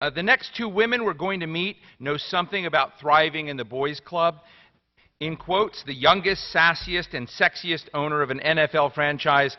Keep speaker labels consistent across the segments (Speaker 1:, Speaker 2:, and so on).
Speaker 1: The next two women we're going to meet know something about thriving in the boys' club. In quotes, the youngest, sassiest, and sexiest owner of an NFL franchise,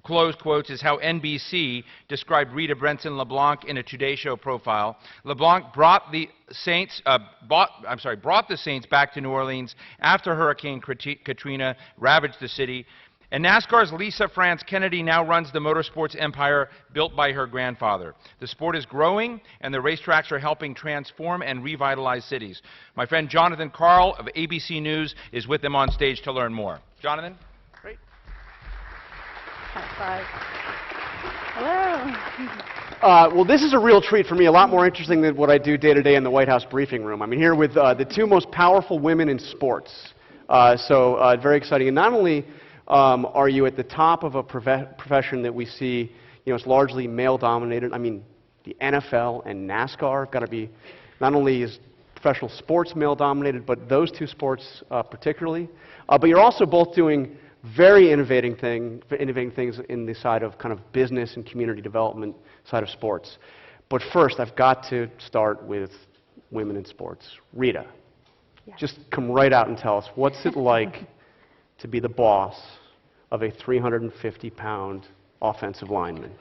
Speaker 1: close quotes, is how NBC described Rita Benson LeBlanc in a Today Show profile. LeBlanc brought the Saints back to New Orleans after Hurricane Katrina ravaged the city. And NASCAR's Lesa Kennedy now runs the motorsports empire built by her grandfather. The sport is growing, and the racetracks are helping transform and revitalize cities. My friend Jonathan Karl of ABC News is with them on stage to learn more. Jonathan? Great.
Speaker 2: High five. Hello.
Speaker 3: Well, this is a real treat for me, a lot more interesting than what I do day to day in the White House briefing room. I'm here with the two most powerful women in sports. Very exciting. And not only are you at the top of a profession that we see, it's largely male-dominated. I mean, the NFL and NASCAR have got to be, not only is professional sports male-dominated, but those two sports particularly. But you're also both doing very innovating things in the side of kind of business and community development side of sports. But first, I've got to start with women in sports. Rita, just come right out and tell us, what's it like to be the boss of a 350-pound offensive lineman?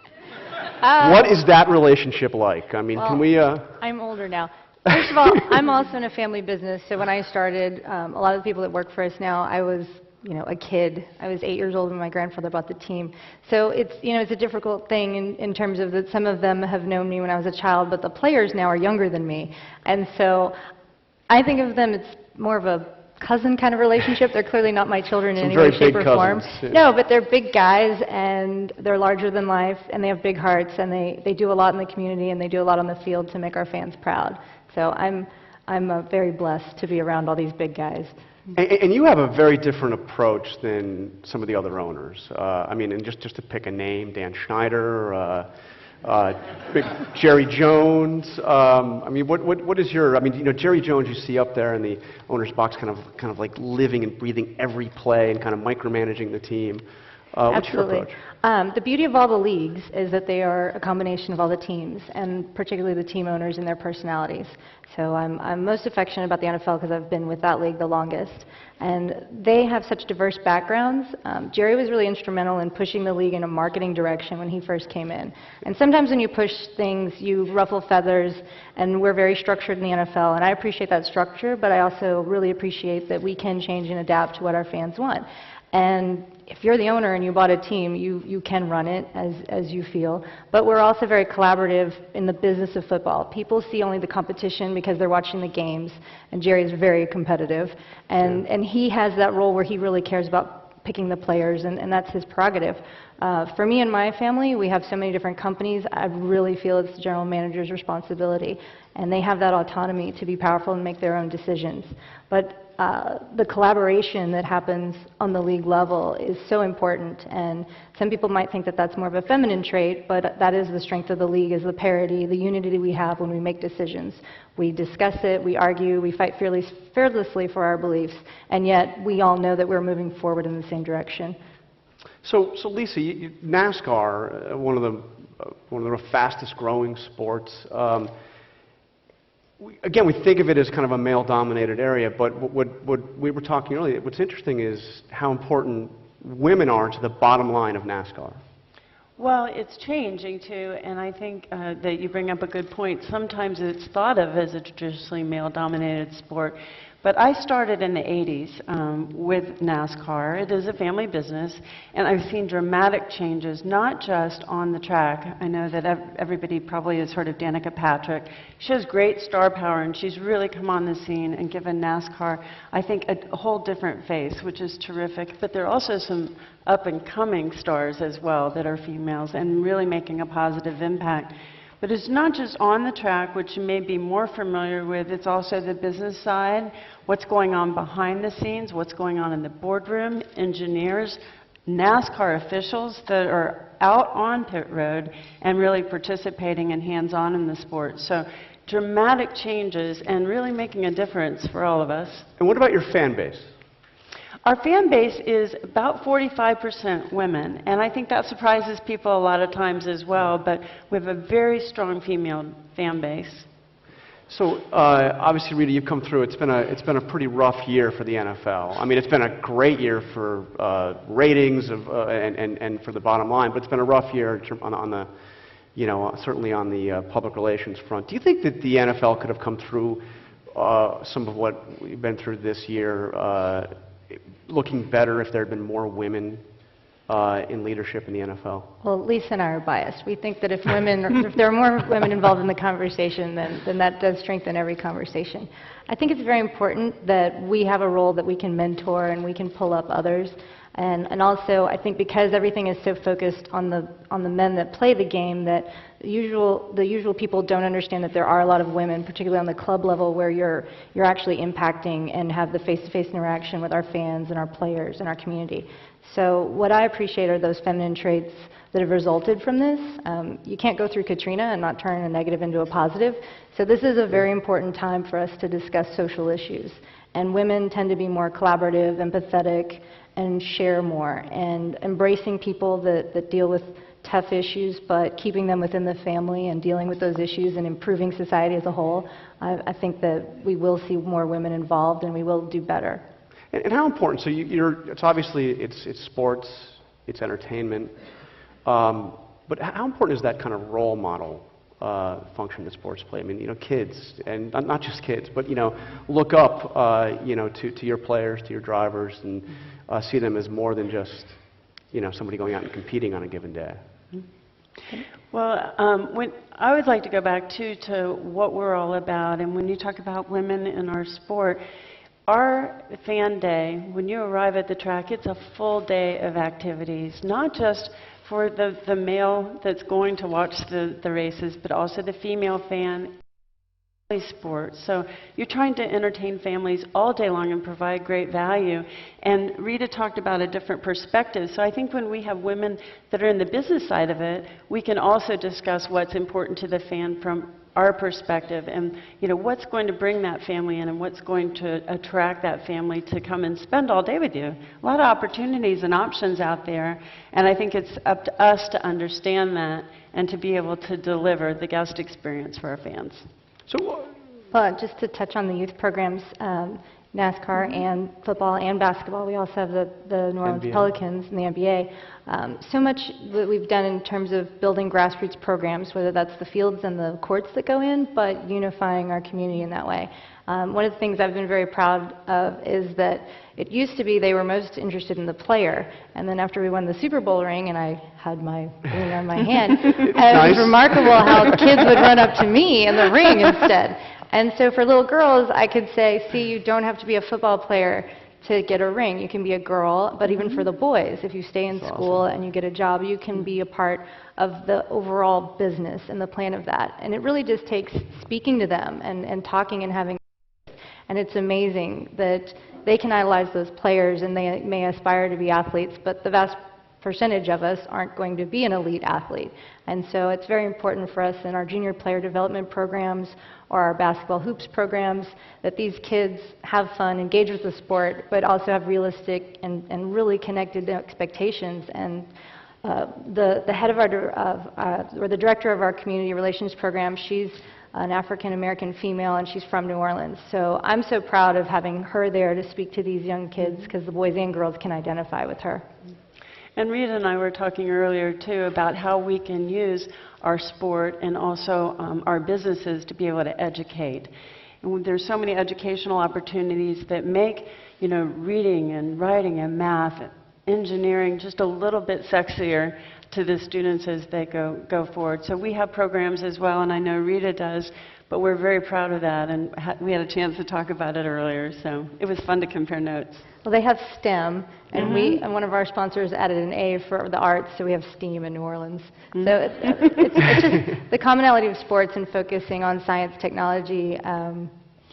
Speaker 3: What is that relationship like? I mean, can we...
Speaker 2: I'm older now. First of all, I'm also in a family business, so when I started, a lot of the people that work for us now, I was, a kid. I was 8 years old when my grandfather bought the team. So it's, it's a difficult thing in terms of that some of them have known me when I was a child, but the players now are younger than me. And so I think of them, it's more of a cousin kind of relationship. They're clearly not my children in any way, shape, or form. No, but they're big guys, and they're larger than life, and they have big hearts, and they do a lot in the community, and they do a lot on the field to make our fans proud. So I'm very blessed to be around all these big guys.
Speaker 3: And you have a very different approach than some of the other owners. I mean, and just to pick a name, Dan Schneider, big Jerry Jones. I mean, what is your? I mean, Jerry Jones you see up there in the owner's box, kind of like living and breathing every play and kind of micromanaging the team. What's your approach?
Speaker 2: The beauty of all the leagues is that they are a combination of all the teams, and particularly the team owners and their personalities. So I'm most affectionate about the NFL because I've been with that league the longest. And they have such diverse backgrounds. Jerry was really instrumental in pushing the league in a marketing direction when he first came in. And sometimes when you push things, you ruffle feathers, and we're very structured in the NFL. And I appreciate that structure, but I also really appreciate that we can change and adapt to what our fans want. And if you're the owner and you bought a team, you can run it as you feel. But we're also very collaborative in the business of football. People see only the competition because they're watching the games, and Jerry's very competitive. And he has that role where he really cares about picking the players, and that's his prerogative. For me and my family, we have so many different companies. I really feel it's the general manager's responsibility, and they have that autonomy to be powerful and make their own decisions. But the collaboration that happens on the league level is so important, and some people might think that that's more of a feminine trait, but that is the strength of the league, is the parity, the unity we have when we make decisions. We discuss it, we argue, we fight fearlessly for our beliefs, and yet we all know that we're moving forward in the same direction.
Speaker 3: So Lesa, NASCAR, one of the fastest growing sports. Again, we think of it as kind of a male-dominated area, but what we were talking earlier, what's interesting is how important women are to the bottom line of NASCAR.
Speaker 4: Well, it's changing too, and I think that you bring up a good point. Sometimes it's thought of as a traditionally male-dominated sport, but I started in the 80s with NASCAR. It is a family business, and I've seen dramatic changes, not just on the track. I know that everybody probably has heard of Danica Patrick. She has great star power, and she's really come on the scene and given NASCAR, I think, a whole different face, which is terrific. But there are also some up-and-coming stars as well that are females and really making a positive impact. But it's not just on the track, which you may be more familiar with, it's also the business side, what's going on behind the scenes, what's going on in the boardroom, engineers, NASCAR officials that are out on pit road and really participating and hands-on in the sport. So dramatic changes and really making a difference for all of us.
Speaker 3: And what about your fan base?
Speaker 4: Our fan base is about 45% women, and I think that surprises people a lot of times as well, but we have a very strong female fan base.
Speaker 3: So obviously, Rita, you've come through. It's been a pretty rough year for the NFL. I mean, it's been a great year for ratings and for the bottom line, but it's been a rough year on the, certainly on the public relations front. Do you think that the NFL could have come through some of what we've been through this year looking better if there had been more women in leadership in the NFL?
Speaker 2: Well, Lesa and I are biased. We think that if there are more women involved in the conversation, then that does strengthen every conversation. I think it's very important that we have a role that we can mentor and we can pull up others. And also, I think because everything is so focused on the men that play the game, that the usual people don't understand that there are a lot of women, particularly on the club level, where you're actually impacting and have the face-to-face interaction with our fans and our players and our community. So what I appreciate are those feminine traits that have resulted from this. You can't go through Katrina and not turn a negative into a positive. So this is a very important time for us to discuss social issues. And women tend to be more collaborative, empathetic, and share more. And embracing people that deal with tough issues, but keeping them within the family and dealing with those issues and improving society as a whole, I think that we will see more women involved and we will do better.
Speaker 3: And how important? So it's obviously it's sports, it's entertainment, but how important is that kind of role model function that sports play? I mean, kids, and not just kids, but look up, to your players, to your drivers, and see them as more than just somebody going out and competing on a given day.
Speaker 4: Well, I would like to go back to what we're all about, and when you talk about women in our sport, our fan day, when you arrive at the track, it's a full day of activities, not just for the male that's going to watch the races, but also the female fan. Sport. So you're trying to entertain families all day long and provide great value. And Rita talked about a different perspective. So I think when we have women that are in the business side of it, we can also discuss what's important to the fan from our perspective, and what's going to bring that family in and what's going to attract that family to come and spend all day with you. A lot of opportunities and options out there, and I think it's up to us to understand that and to be able to deliver the guest experience for our fans.
Speaker 3: So,
Speaker 2: Well, just to touch on the youth programs, NASCAR and football and basketball. We also have the New Orleans
Speaker 3: NBA.
Speaker 2: Pelicans and the NBA. So much that we've done in terms of building grassroots programs, whether that's the fields and the courts that go in, but unifying our community in that way. One of the things I've been very proud of is that it used to be they were most interested in the player, and then after we won the Super Bowl ring and I had my ring on my hand, it was remarkable how kids would run up to me in the ring instead. And so for little girls, I could say, see, you don't have to be a football player to get a ring. You can be a girl, but even for the boys, if you stay in school and you get a job, you can be a part of the overall business and the plan of that. And it really just takes speaking to them and talking and having. And it's amazing that they can idolize those players and they may aspire to be athletes, but the vast percentage of us aren't going to be an elite athlete. And so it's very important for us in our junior player development programs or our basketball hoops programs that these kids have fun, engage with the sport, but also have realistic and really connected expectations. And the head of or the director of our community relations program, she's an African-American female, and she's from New Orleans. So I'm so proud of having her there to speak to these young kids because the boys and girls can identify with her.
Speaker 4: And Rita and I were talking earlier, too, about how we can use our sport and also our businesses to be able to educate. And there's so many educational opportunities that make, reading and writing and math, engineering just a little bit sexier to the students as they go forward. So we have programs as well, and I know Rita does, but we're very proud of that, and we had a chance to talk about it earlier, so it was fun to compare notes.
Speaker 2: Well, they have STEM, and one of our sponsors added an A for the arts, so we have STEAM in New Orleans. So it's just the commonality of sports and focusing on science, technology,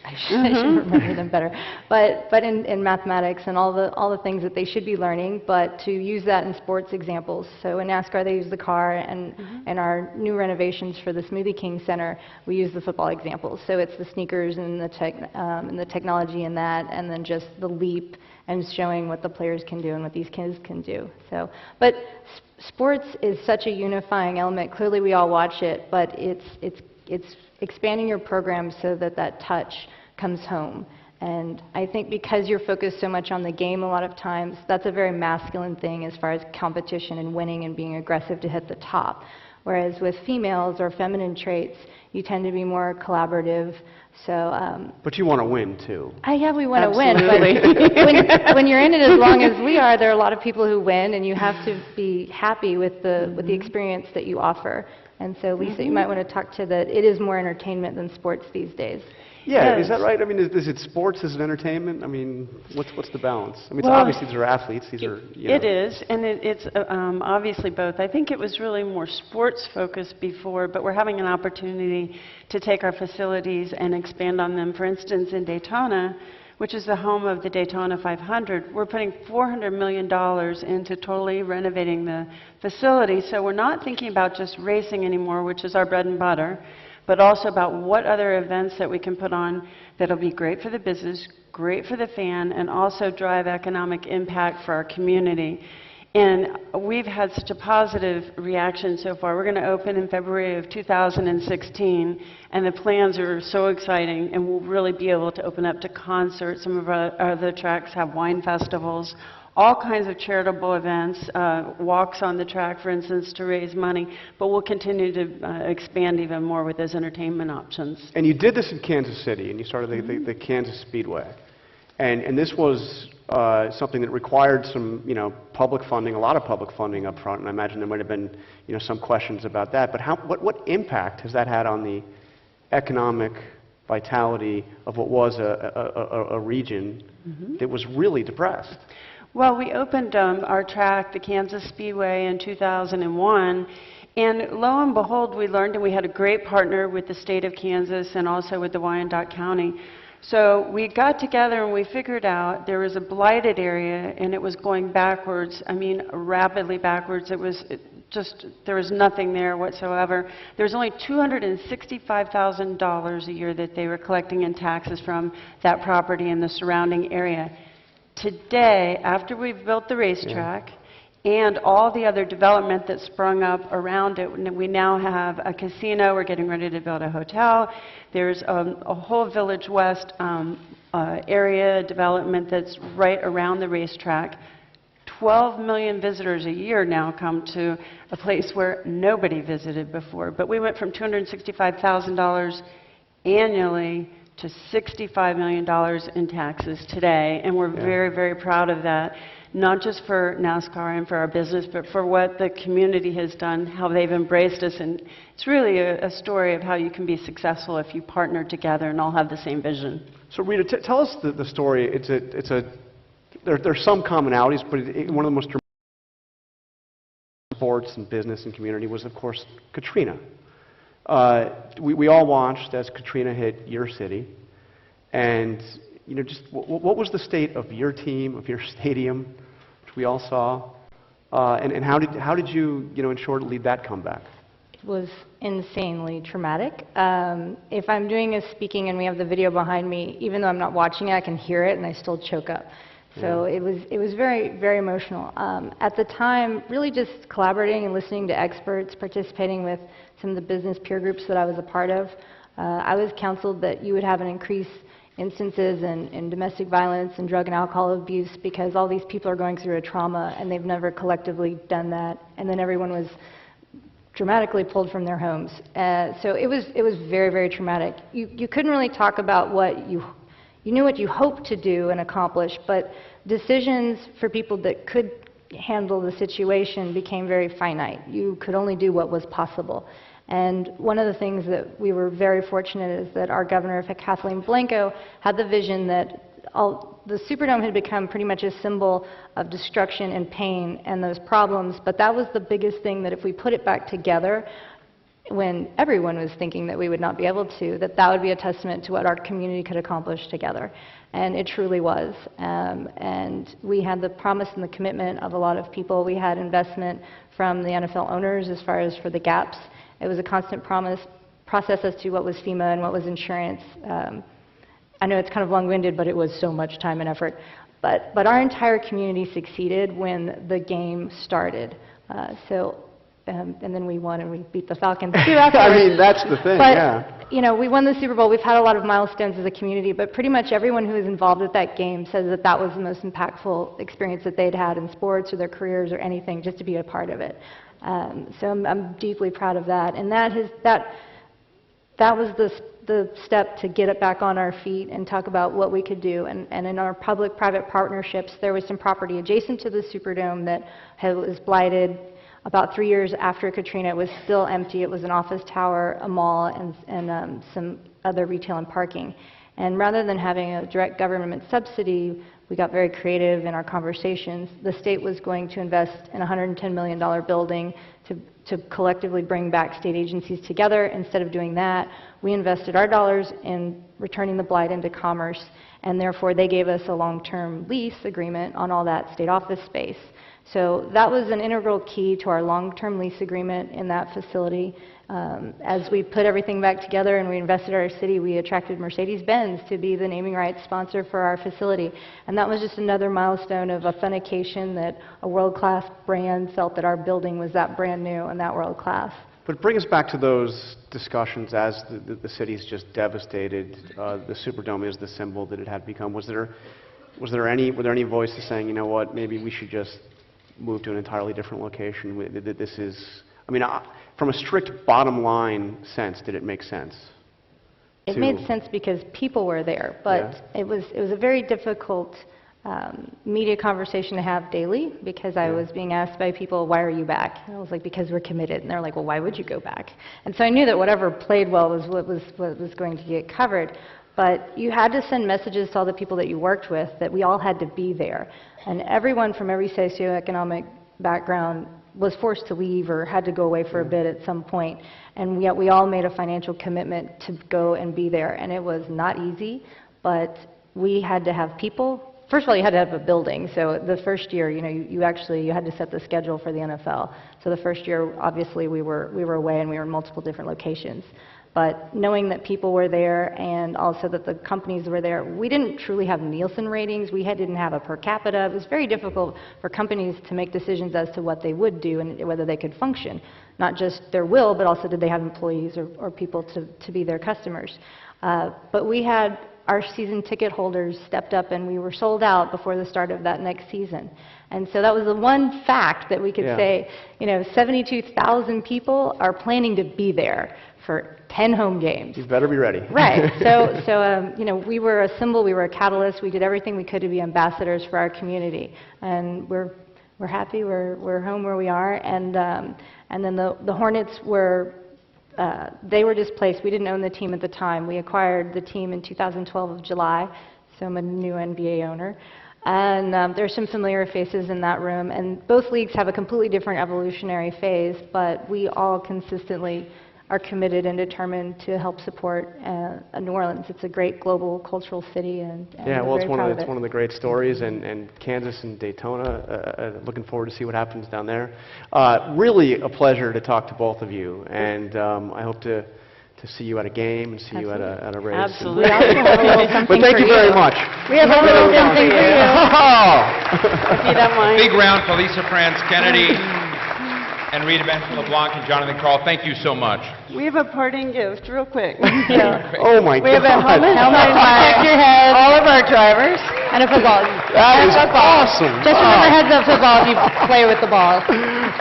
Speaker 2: I should remember them better. But in mathematics and all the things that they should be learning, but to use that in sports examples. So in NASCAR they use the car, and in our new renovations for the Smoothie King Center, we use the football examples. So it's the sneakers and the technology in that, and then just the leap and showing what the players can do and what these kids can do. So, but sports is such a unifying element. Clearly we all watch it, but it's expanding your program so that that touch comes home. And I think because you're focused so much on the game a lot of times, that's a very masculine thing as far as competition and winning and being aggressive to hit the top. Whereas with females or feminine traits, you tend to be more collaborative. So,
Speaker 3: but you want to win too.
Speaker 2: Yeah, we want to win, but when you're in it as long as we are, there are a lot of people who win, and you have to be happy with the experience that you offer. And so, Lisa, you might want to talk to that. It is more entertainment than sports these days.
Speaker 3: Yeah, is that right? I mean, is it sports as an entertainment? I mean, what's the balance? I mean, well, obviously these are athletes. These are, you know.
Speaker 4: It is, and it's obviously both. I think it was really more sports focused before, but we're having an opportunity to take our facilities and expand on them. For instance, in Daytona, which is the home of the Daytona 500, we're putting $400 million into totally renovating the facility. So we're not thinking about just racing anymore, which is our bread and butter, but also about what other events that we can put on that'll be great for the business, great for the fan, and also drive economic impact for our community. And we've had such a positive reaction so far. We're going to open in February of 2016, and the plans are so exciting, and we'll really be able to open up to concerts. Some of our other tracks have wine festivals, all kinds of charitable events, walks on the track, for instance, to raise money, but we'll continue to expand even more with those entertainment options.
Speaker 3: And you did this in Kansas City, and you started the Kansas Speedway. And this was something that required some, public funding, a lot of public funding up front, and I imagine there might have been, some questions about that. But what impact has that had on the economic vitality of what was a region that was really depressed?
Speaker 4: Well, we opened our track, the Kansas Speedway, in 2001, and lo and behold, we learned, and we had a great partner with the state of Kansas and also with the Wyandotte County. So we got together and we figured out there was a blighted area, and it was going backwards, rapidly backwards. It was there was nothing there whatsoever. There was only $265,000 a year that they were collecting in taxes from that property in the surrounding area. Today, after we've built the racetrack and all the other development that sprung up around it, we now have a casino, we're getting ready to build a hotel, there's a whole Village West area development that's right around the racetrack. 12 million visitors a year now come to a place where nobody visited before. But we went from $265,000 annually to $65 million in taxes today, and we're very, very proud of that, not just for NASCAR and for our business, but for what the community has done, how they've embraced us, and it's really a story of how you can be successful if you partner together and all have the same vision.
Speaker 3: So Rita, tell us the story. There's some commonalities, but one of the most dramatic sports and business and community was, of course, Katrina. We all watched as Katrina hit your city, and just what was the state of your team, of your stadium, which we all saw, and how did you, in short, lead that comeback?
Speaker 2: It was insanely traumatic. If I'm doing a speaking and we have the video behind me, even though I'm not watching it, I can hear it and I still choke up. So it was very, very emotional. At the time, really just collaborating and listening to experts, participating with some of the business peer groups that I was a part of. I was counseled that you would have an increase instances in domestic violence and drug and alcohol abuse because all these people are going through a trauma and they've never collectively done that. And then everyone was dramatically pulled from their homes. So it was very, very traumatic. You couldn't really talk about what you knew what you hoped to do and accomplish, but decisions for people that could handle the situation became very finite. You could only do what was possible. And one of the things that we were very fortunate is that our governor, Kathleen Blanco, had the vision that the Superdome had become pretty much a symbol of destruction and pain and those problems, but that was the biggest thing, that if we put it back together, when everyone was thinking that we would not be able to, that would be a testament to what our community could accomplish together. And it truly was. And we had the promise and the commitment of a lot of people. We had investment from the NFL owners as far as for the gaps. It was a constant process as to what was FEMA and what was insurance. I know it's kind of long-winded, but it was so much time and effort. But our entire community succeeded when the game started. And then we won and we beat the Falcons too afterwards.
Speaker 3: I mean, that's the thing, yeah.
Speaker 2: You know, we won the Super Bowl. We've had a lot of milestones as a community, but pretty much everyone who was involved with that game says that that was the most impactful experience that they'd had in sports or their careers or anything, just to be a part of it. So I'm deeply proud of that. And that was the step to get it back on our feet and talk about what we could do. And in our public-private partnerships, there was some property adjacent to the Superdome that was blighted. About 3 years after Katrina, it was still empty. It was an office tower, a mall, and some other retail and parking. And rather than having a direct government subsidy, we got very creative in our conversations. The state was going to invest in a $110 million building to collectively bring back state agencies together. Instead of doing that, we invested our dollars in returning the blight into commerce, and therefore they gave us a long-term lease agreement on all that state office space. So that was an integral key to our long-term lease agreement in that facility. As we put everything back together and we invested in our city, we attracted Mercedes-Benz to be the naming rights sponsor for our facility. And that was just another milestone of authentication that a world-class brand felt that our building was that brand new and that world-class.
Speaker 3: But bring us back to those discussions as the city's just devastated. The Superdome is the symbol that it had become. Were there any voices saying, you know what, maybe we should just move to an entirely different location? This is, I mean, from a strict bottom line sense, did it make sense?
Speaker 2: It made sense because people were there, but it was a very difficult media conversation to have daily because I was being asked by people, why are you back? And I was like, because we're committed. And they're like, well, why would you go back? And so I knew that whatever played well was what was going to get covered. But you had to send messages to all the people that you worked with that we all had to be there. And everyone from every socioeconomic background was forced to leave or had to go away for a bit at some point. And yet we all made a financial commitment to go and be there. And it was not easy, but we had to have people. First of all, you had to have a building. So the first year, you know, you had to set the schedule for the NFL. So the first year, obviously, we were away and we were in multiple different locations. But knowing that people were there and also that the companies were there, we didn't truly have Nielsen ratings. We didn't have a per capita. It was very difficult for companies to make decisions as to what they would do and whether they could function. Not just their will, but also did they have employees or people to be their customers. But we had our season ticket holders stepped up and we were sold out before the start of that next season. And so that was the one fact that we could say, you know, 72,000 people are planning to be there for 10 home games.
Speaker 3: You better be ready.
Speaker 2: Right. So you know, we were a symbol, we were a catalyst, we did everything we could to be ambassadors for our community. And we're happy, we're home where we are. And then the Hornets were, they were displaced. We didn't own the team at the time. We acquired the team in 2012 of July, so I'm a new NBA owner. And there's some familiar faces in that room. And both leagues have a completely different evolutionary phase, but we all consistently are committed and determined to help support New Orleans. It's a great global cultural city, and
Speaker 3: yeah, well, it's one
Speaker 2: of
Speaker 3: the great stories, and Kansas and Daytona. Looking forward to see what happens down there. Really a pleasure to talk to both of you, and I hope to see you at a game and see you at a race.
Speaker 4: Absolutely.
Speaker 2: We also have a little something
Speaker 3: But thank you very much.
Speaker 2: We have a little something for you.
Speaker 4: If you don't mind.
Speaker 1: Big round for Lesa France Kennedy and Rita Benson LeBlanc and Jonathan Karl. Thank you so much.
Speaker 4: We have a parting gift, real quick.
Speaker 3: Oh my God.
Speaker 4: We have a helmet protect your head. All of our drivers.
Speaker 2: And a football.
Speaker 3: That is awesome.
Speaker 2: Just remember, heads up football if you play with the ball.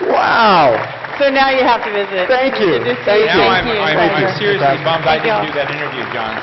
Speaker 3: Wow.
Speaker 4: So now you have to visit.
Speaker 3: Thank you.
Speaker 4: Thank you.
Speaker 1: Now I'm seriously bummed I
Speaker 2: Thank you.
Speaker 1: didn't do that interview, John.